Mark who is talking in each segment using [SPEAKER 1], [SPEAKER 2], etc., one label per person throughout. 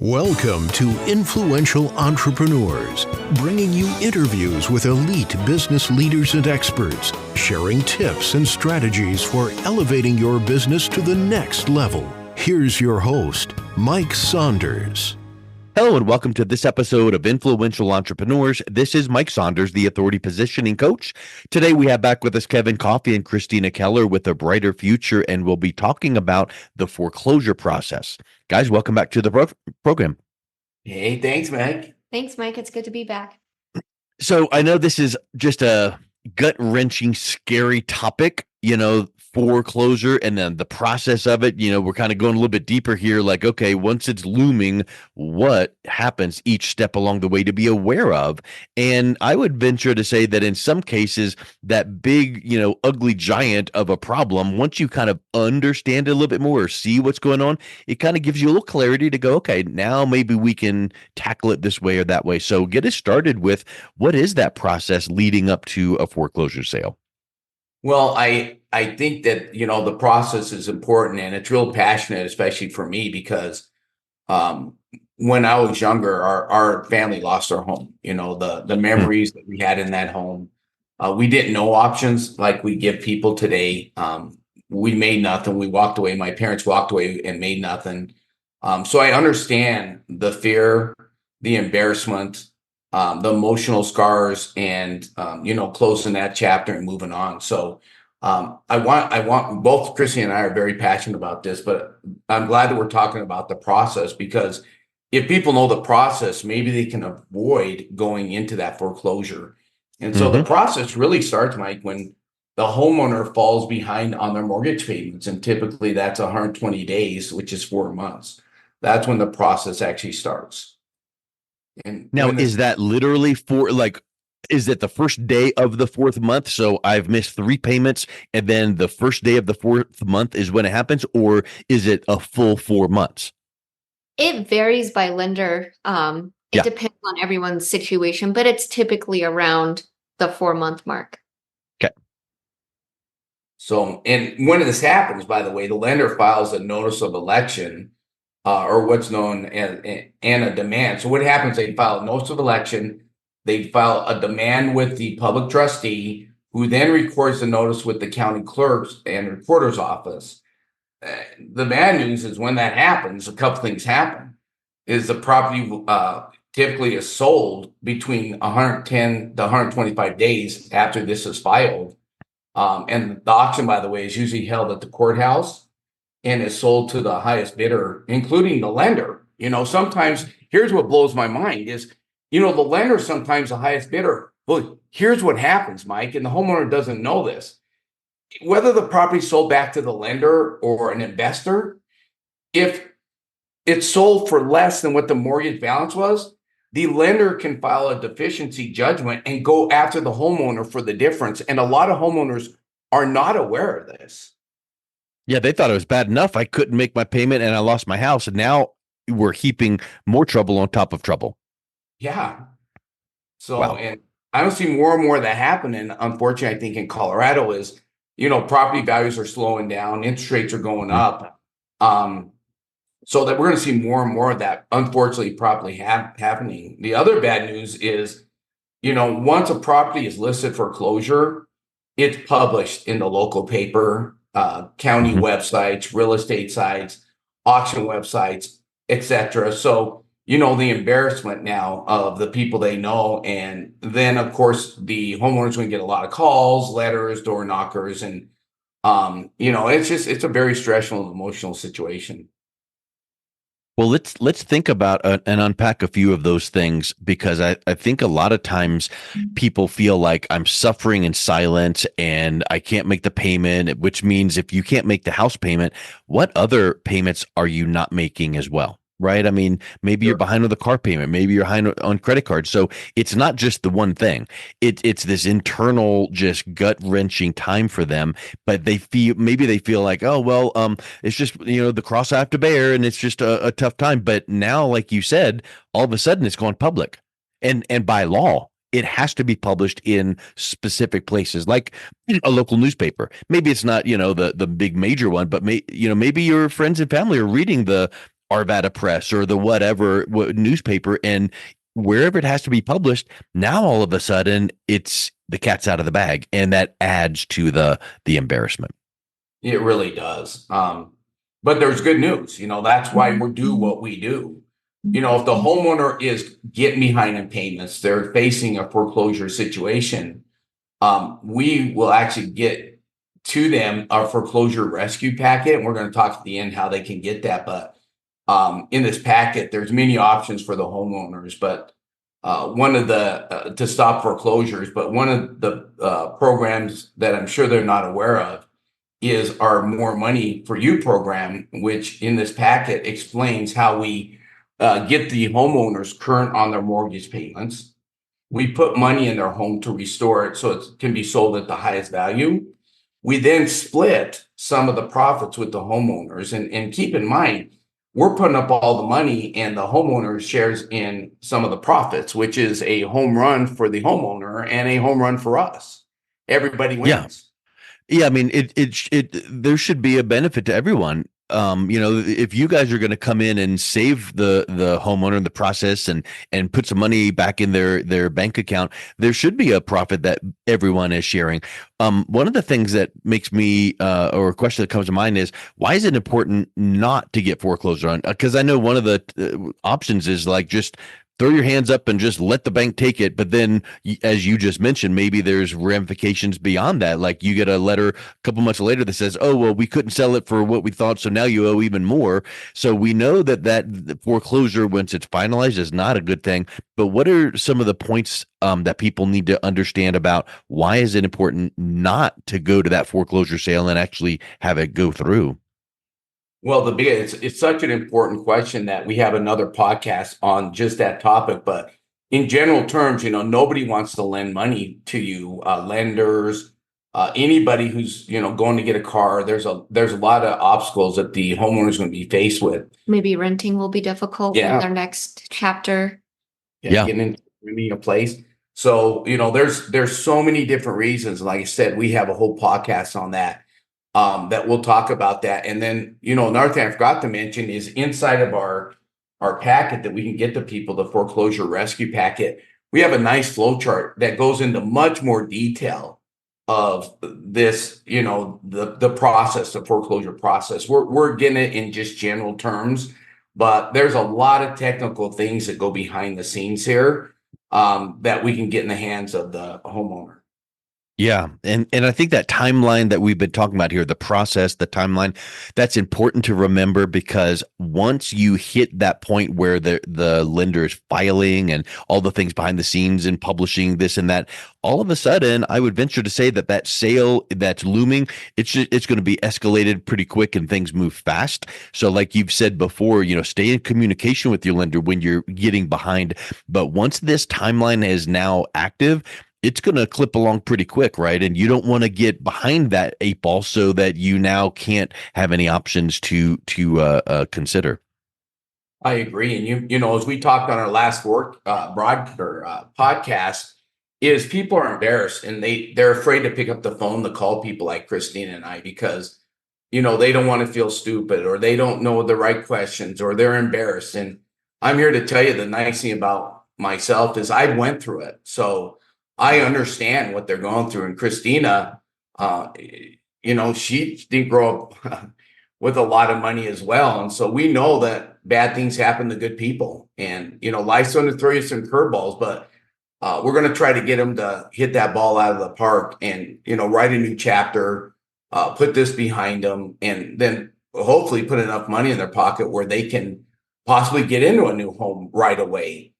[SPEAKER 1] Welcome to Influential Entrepreneurs, bringing you interviews with elite business leaders and experts, sharing tips and strategies for elevating your business to the next level. Here's your host, Mike Saunders.
[SPEAKER 2] Hello and welcome to this episode of Influential Entrepreneurs. This is Mike Saunders, the Authority Positioning Coach. Today we have back with us Kevin Coffey and Christina Keller with A Brighter Future, and we'll be talking about the foreclosure process. Guys, welcome back to the program.
[SPEAKER 3] Hey, thanks, Mike.
[SPEAKER 4] Thanks, Mike. It's good to be back.
[SPEAKER 2] So I know this is just a gut-wrenching, scary topic, foreclosure and then the process of it. We're kind of going a little bit deeper here. Like, okay, once it's looming, what happens each step along the way to be aware of? And I would venture to say that in some cases, that big, ugly giant of a problem, once you kind of understand it a little bit more or see what's going on, it kind of gives you a little clarity to go, okay, now maybe we can tackle it this way or that way. So get us started with, what is that process leading up to a foreclosure sale?
[SPEAKER 3] Well, I think that, the process is important and it's real passionate, especially for me, because when I was younger, our family lost our home. The memories that we had in that home, we didn't know options like we give people today. We made nothing. We walked away. My parents walked away and made nothing. So I understand the fear, the embarrassment, the emotional scars, and closing that chapter and moving on. So I want both Christina and I are very passionate about this, but I'm glad that we're talking about the process, because if people know the process, maybe they can avoid going into that foreclosure. And so the process really starts, Mike, when the homeowner falls behind on their mortgage payments, and typically that's 120 days, which is 4 months. That's when the process actually starts. And
[SPEAKER 2] now, is that literally is it the first day of the fourth month? So I've missed 3 payments and then the first day of the fourth month is when it happens, or is it a full 4 months?
[SPEAKER 4] It varies by lender. It depends on everyone's situation, but it's typically around the 4-month mark.
[SPEAKER 2] Okay.
[SPEAKER 3] So, and when this happens, by the way, the lender files a notice of election, or what's known as a demand. So what happens, they file a notice of election, they file a demand with the public trustee, who then records the notice with the county clerk's and recorder's office. The bad news is when that happens, a couple things happen. Is the property typically is sold between 110 to 125 days after this is filed. And the auction, by the way, is usually held at the courthouse and is sold to the highest bidder, including the lender. Sometimes, here's what blows my mind is, the lender is sometimes the highest bidder. Well, here's what happens, Mike, and the homeowner doesn't know this. Whether the property sold back to the lender or an investor, if it's sold for less than what the mortgage balance was, the lender can file a deficiency judgment and go after the homeowner for the difference. And a lot of homeowners are not aware of this.
[SPEAKER 2] Yeah, they thought it was bad enough I couldn't make my payment and I lost my house, and now we're heaping more trouble on top of trouble.
[SPEAKER 3] Yeah. So,
[SPEAKER 2] wow.
[SPEAKER 3] And I don't see more and more of that happening. Unfortunately, I think in Colorado is, property values are slowing down, interest rates are going up. So that we're going to see more and more of that, unfortunately, probably happening. The other bad news is, once a property is listed for closure, it's published in the local paper, county websites, real estate sites, auction websites, etc. So, the embarrassment now of the people they know. And then, of course, the homeowners going to get a lot of calls, letters, door knockers. And, it's a very stressful and emotional situation.
[SPEAKER 2] Well, let's think about and unpack a few of those things, because I think a lot of times people feel like I'm suffering in silence and I can't make the payment, which means if you can't make the house payment, what other payments are you not making as well? Right? I mean, maybe you're behind on the car payment, maybe you're behind on credit cards. So it's not just the one thing. It's this internal, just gut-wrenching time for them. But they feel like, oh well, it's just the cross I have to bear, and it's just a tough time. But now, like you said, all of a sudden it's gone public, and by law, it has to be published in specific places, like a local newspaper. Maybe it's not, the big major one, but maybe your friends and family are reading the Arvada Press or the whatever newspaper, and wherever it has to be published, now all of a sudden it's the cat's out of the bag, and that adds to the embarrassment.
[SPEAKER 3] It really does. But there's good news. That's why we do what we do. If the homeowner is getting behind in payments, they're facing a foreclosure situation, we will actually get to them a foreclosure rescue packet. And we're going to talk at the end how they can get that. But in this packet, there's many options for the homeowners. But one of the to stop foreclosures, but one of the programs that I'm sure they're not aware of is our More Money for You program, which in this packet explains how we get the homeowners current on their mortgage payments. We put money in their home to restore it so it can be sold at the highest value. We then split some of the profits with the homeowners. And keep in mind, we're putting up all the money and the homeowner shares in some of the profits, which is a home run for the homeowner and a home run for us. Everybody wins.
[SPEAKER 2] Yeah, I mean, there should be a benefit to everyone. If you guys are going to come in and save the homeowner in the process and put some money back in their bank account, there should be a profit that everyone is sharing. One of the things that makes me or a question that comes to mind is, why is it important not to get foreclosure on? Because I know one of the options is like just throw your hands up and just let the bank take it. But then, as you just mentioned, maybe there's ramifications beyond that. Like you get a letter a couple months later that says, oh, well, we couldn't sell it for what we thought, so now you owe even more. So we know that foreclosure, once it's finalized, is not a good thing. But what are some of the points that people need to understand about why is it important not to go to that foreclosure sale and actually have it go through?
[SPEAKER 3] Well, it's such an important question that we have another podcast on just that topic. But in general terms, nobody wants to lend money to you, lenders, anybody who's going to get a car. There's a lot of obstacles that the homeowner is going to be faced with.
[SPEAKER 4] Maybe renting will be difficult in their next chapter.
[SPEAKER 3] Getting into a place. So there's so many different reasons. Like I said, we have a whole podcast on that. That we'll talk about that. And then, another thing I forgot to mention is inside of our packet that we can get to people, the foreclosure rescue packet, we have a nice flow chart that goes into much more detail of this, the process, the foreclosure process. We're getting it in just general terms, but there's a lot of technical things that go behind the scenes here that we can get in the hands of the homeowner.
[SPEAKER 2] Yeah. And I think that timeline that we've been talking about here, the process, the timeline, that's important to remember, because once you hit that point where the lender is filing and all the things behind the scenes and publishing this and that, all of a sudden, I would venture to say that sale that's looming, it's going to be escalated pretty quick and things move fast. So like you've said before, stay in communication with your lender when you're getting behind. But once this timeline is now active, it's going to clip along pretty quick, right? And you don't want to get behind that 8 ball so that you now can't have any options to consider.
[SPEAKER 3] I agree. And as we talked on our last podcast, is people are embarrassed and they're afraid to pick up the phone to call people like Christina and I, because they don't want to feel stupid, or they don't know the right questions, or they're embarrassed. And I'm here to tell you, the nice thing about myself is I went through it. So I understand what they're going through. And Christina, she didn't grow up with a lot of money as well. And so we know that bad things happen to good people. And, life's going to throw you some curveballs, but we're going to try to get them to hit that ball out of the park and, write a new chapter, put this behind them, and then hopefully put enough money in their pocket where they can possibly get into a new home right away.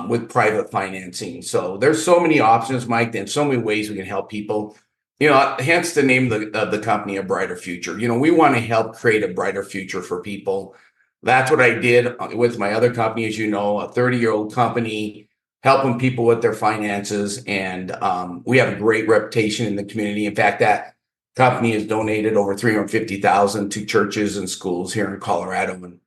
[SPEAKER 3] With private financing. So there's so many options, Mike, and so many ways we can help people. Hence the name of the company, A Brighter Future. We want to help create a brighter future for people. That's what I did with my other company, as a 30-year-old company, helping people with their finances. And we have a great reputation in the community. In fact, that company has donated over $350,000 to churches and schools here in Colorado. And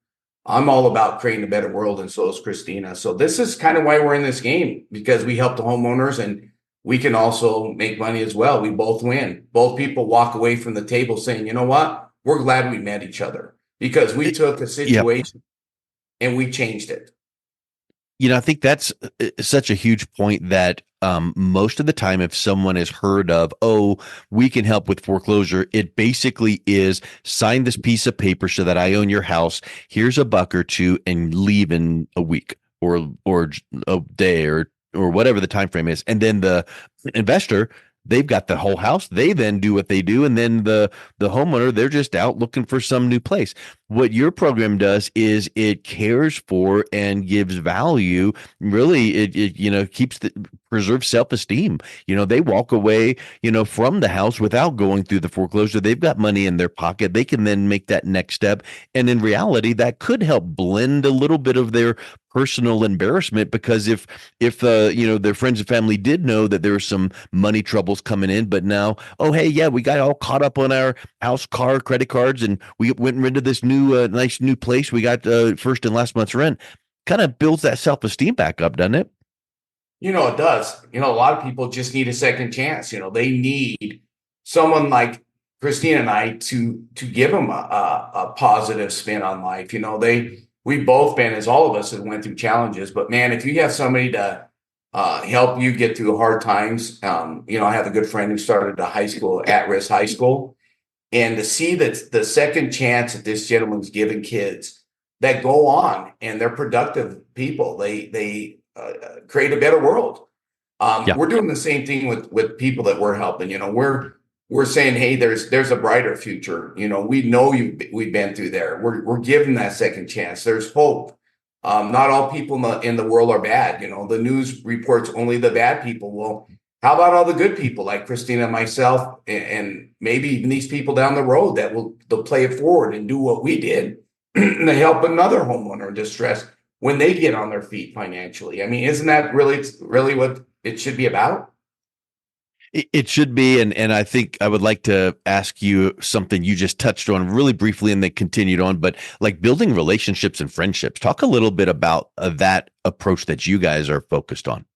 [SPEAKER 3] I'm all about creating a better world, and so is Christina. So this is kind of why we're in this game, because we help the homeowners and we can also make money as well. We both win. Both people walk away from the table saying, you know what? We're glad we met each other. because we took a
[SPEAKER 2] Yep.
[SPEAKER 3] situation and we changed it.
[SPEAKER 2] I think that's such a huge point that most of the time, if someone has heard of, oh, we can help with foreclosure, it basically is sign this piece of paper so that I own your house. Here's a buck or two and leave in a week or a day or whatever the time frame is. And then the investor, they've got the whole house. They then do what they do. And then the homeowner, they're just out looking for some new place. What your program does is it cares for and gives value. Really, it keeps preserves self-esteem. They walk away, from the house without going through the foreclosure. They've got money in their pocket. They can then make that next step. And in reality, that could help blend a little bit of their personal embarrassment, because if their friends and family did know that there were some money troubles coming in, but now, oh hey, yeah, we got all caught up on our house, car, credit cards, and we went into this new nice new place. We got first and last month's rent. Kind of builds that self-esteem back up, doesn't it?
[SPEAKER 3] It does. A lot of people just need a second chance. They need someone like Christina and I to give them a positive spin on life. We've both been, as all of us have went through challenges, but man, if you have somebody to help you get through hard times, I have a good friend who started a high school, at-risk high school, and to see that the second chance that this gentleman's giving kids that go on and they're productive people, they create a better world.
[SPEAKER 2] Yeah.
[SPEAKER 3] We're doing the same thing with people that we're helping. We're saying, hey, there's a brighter future. We know we've been through there. We're giving that second chance. There's hope. Not all people in the world are bad. The news reports only the bad people. Well, how about all the good people like Christina and myself, and maybe even these people down the road they'll play it forward and do what we did to help another homeowner in distress when they get on their feet financially. I mean, isn't that really what it should be about?
[SPEAKER 2] It should be, and I think I would like to ask you something you just touched on really briefly and then continued on, but like building relationships and friendships. Talk a little bit about that approach that you guys are focused on.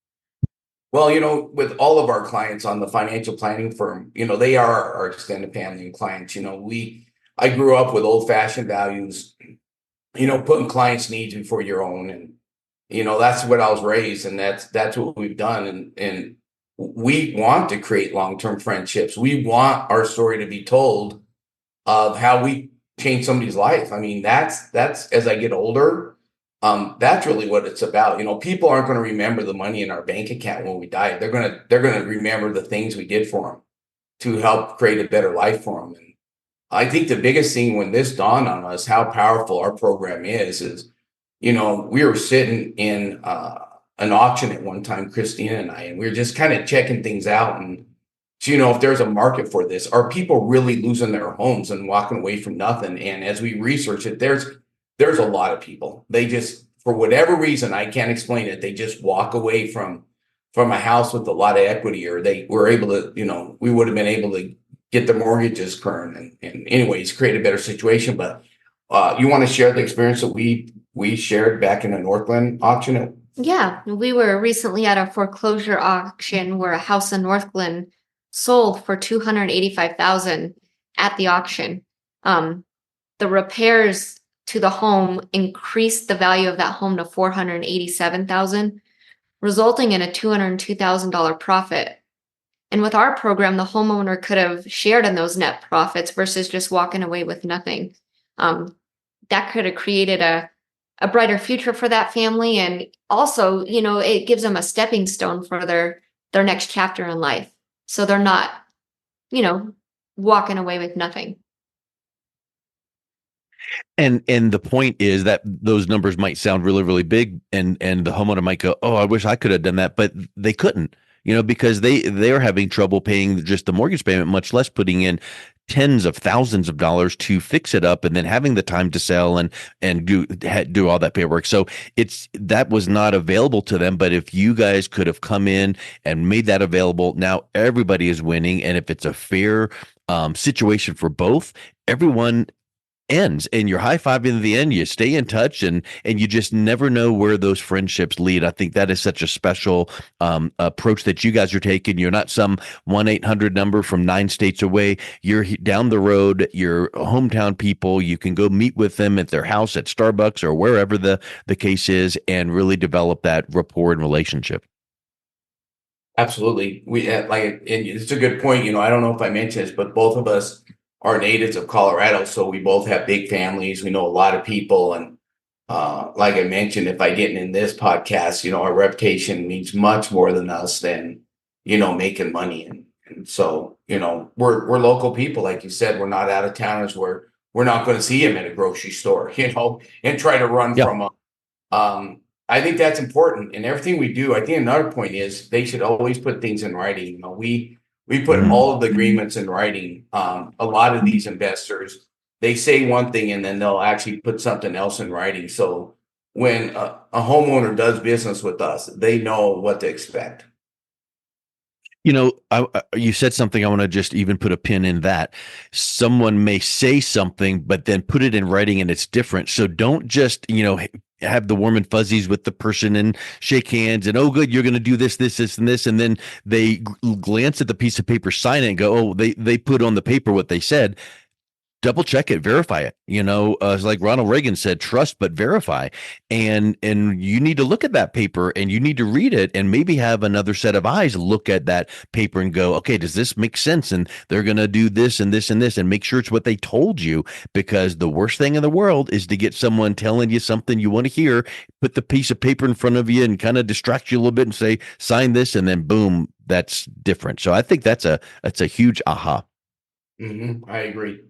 [SPEAKER 3] Well, with all of our clients on the financial planning firm, they are our extended family and clients. I grew up with old-fashioned values, putting clients' needs before your own, and that's what I was raised, and that's what we've done, and we want to create long-term friendships. We want our story to be told of how we changed somebody's life. I mean, that's as I get older, that's really what it's about. People aren't going to remember the money in our bank account when we die. They're going to remember the things we did for them to help create a better life for them. And I think the biggest thing when this dawned on us, how powerful our program is, we were sitting in an auction at one time, Christina and I, and we were just kind of checking things out. And if there's a market for this, are people really losing their homes and walking away from nothing? And as we research it, there's a lot of people. They just, for whatever reason, I can't explain it, they just walk away from a house with a lot of equity, or they were able to, we would have been able to get the mortgages current and anyways, create a better situation. But you want to share the experience that we shared back in the Northland auction?
[SPEAKER 4] Yeah, we were recently at a foreclosure auction where a house in Northland sold for $285,000 at the auction. The repairs to the home increased the value of that home to $487,000, resulting in a $202,000 profit. And with our program, the homeowner could have shared in those net profits versus just walking away with nothing. That could have created a brighter future for that family. And also, it gives them a stepping stone for their next chapter in life. So they're not, walking away with nothing.
[SPEAKER 2] And the point is that those numbers might sound really, really big, and the homeowner might go, "Oh, I wish I could have done that," but they couldn't, because they're having trouble paying just the mortgage payment, much less putting in tens of thousands of dollars to fix it up and then having the time to sell and do all that paperwork. So that was not available to them. But if you guys could have come in and made that available, now everybody is winning, and if it's a fair situation for both, everyone ends, and you're high-fiving at the end. You stay in touch, and you just never know where those friendships lead. I think that is such a special approach that you guys are taking. You're not some 1-800 number from 9 states away. You're down the road. You're hometown people. You can go meet with them at their house, at Starbucks, or wherever the case is, and really develop that rapport and relationship.
[SPEAKER 3] Absolutely. We like, and it's a good point. I don't know if I mentioned this, but both of us are natives of Colorado, so we both have big families. We know a lot of people, and like I mentioned, if I get in this podcast, our reputation means much more than us than making money, and so we're local people, like you said. We're not out of towners. We're not going to see him at a grocery store, and try to run from them. I think that's important in everything we do. I think another point is they should always put things in writing. We put all of the agreements in writing. A lot of these investors, they say one thing and then they'll actually put something else in writing. So when a homeowner does business with us, they know what to expect.
[SPEAKER 2] You said something. I want to just even put a pin in that. Someone may say something, but then put it in writing and it's different. So don't just, have the warm and fuzzies with the person and shake hands and, oh, good, you're going to do this, this, this, and this. And then they glance at the piece of paper, sign it, and go, oh, they put on the paper what they said. Double check it, verify it. Like Ronald Reagan said, trust but verify. And you need to look at that paper and you need to read it and maybe have another set of eyes look at that paper and go, okay, does this make sense? And they're going to do this and this and this, and make sure it's what they told you, because the worst thing in the world is to get someone telling you something you want to hear, put the piece of paper in front of you and kind of distract you a little bit and say, sign this, and then boom, that's different. So I think that's a huge aha.
[SPEAKER 3] I agree.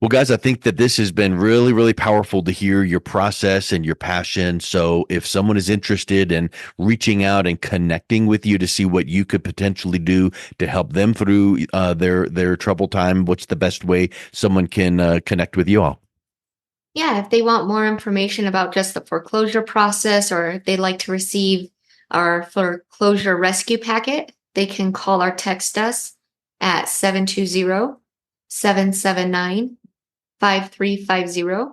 [SPEAKER 2] Well, guys, I think that this has been really, really powerful to hear your process and your passion. So if someone is interested in reaching out and connecting with you to see what you could potentially do to help them through their troubled time, what's the best way someone can connect with you all?
[SPEAKER 4] Yeah, if they want more information about just the foreclosure process, or if they'd like to receive our foreclosure rescue packet, they can call or text us at 720-779-5350.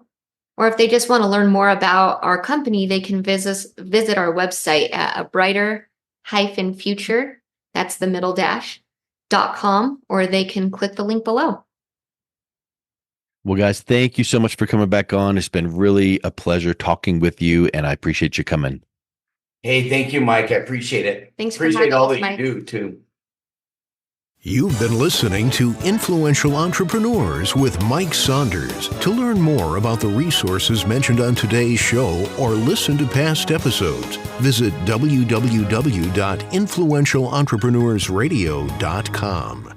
[SPEAKER 4] Or if they just want to learn more about our company, they can visit our website at a brighter-future, that's the middle dash, .com, or they can click the link below.
[SPEAKER 2] Well, guys, thank you so much for coming back on. It's been really a pleasure talking with you, and I appreciate you coming.
[SPEAKER 3] Hey, thank you, Mike. I appreciate it.
[SPEAKER 4] Thanks for
[SPEAKER 3] appreciate all that
[SPEAKER 4] Mike.
[SPEAKER 3] You do too.
[SPEAKER 1] You've been listening to Influential Entrepreneurs with Mike Saunders. To learn more about the resources mentioned on today's show or listen to past episodes, visit www.influentialentrepreneurssradio.com.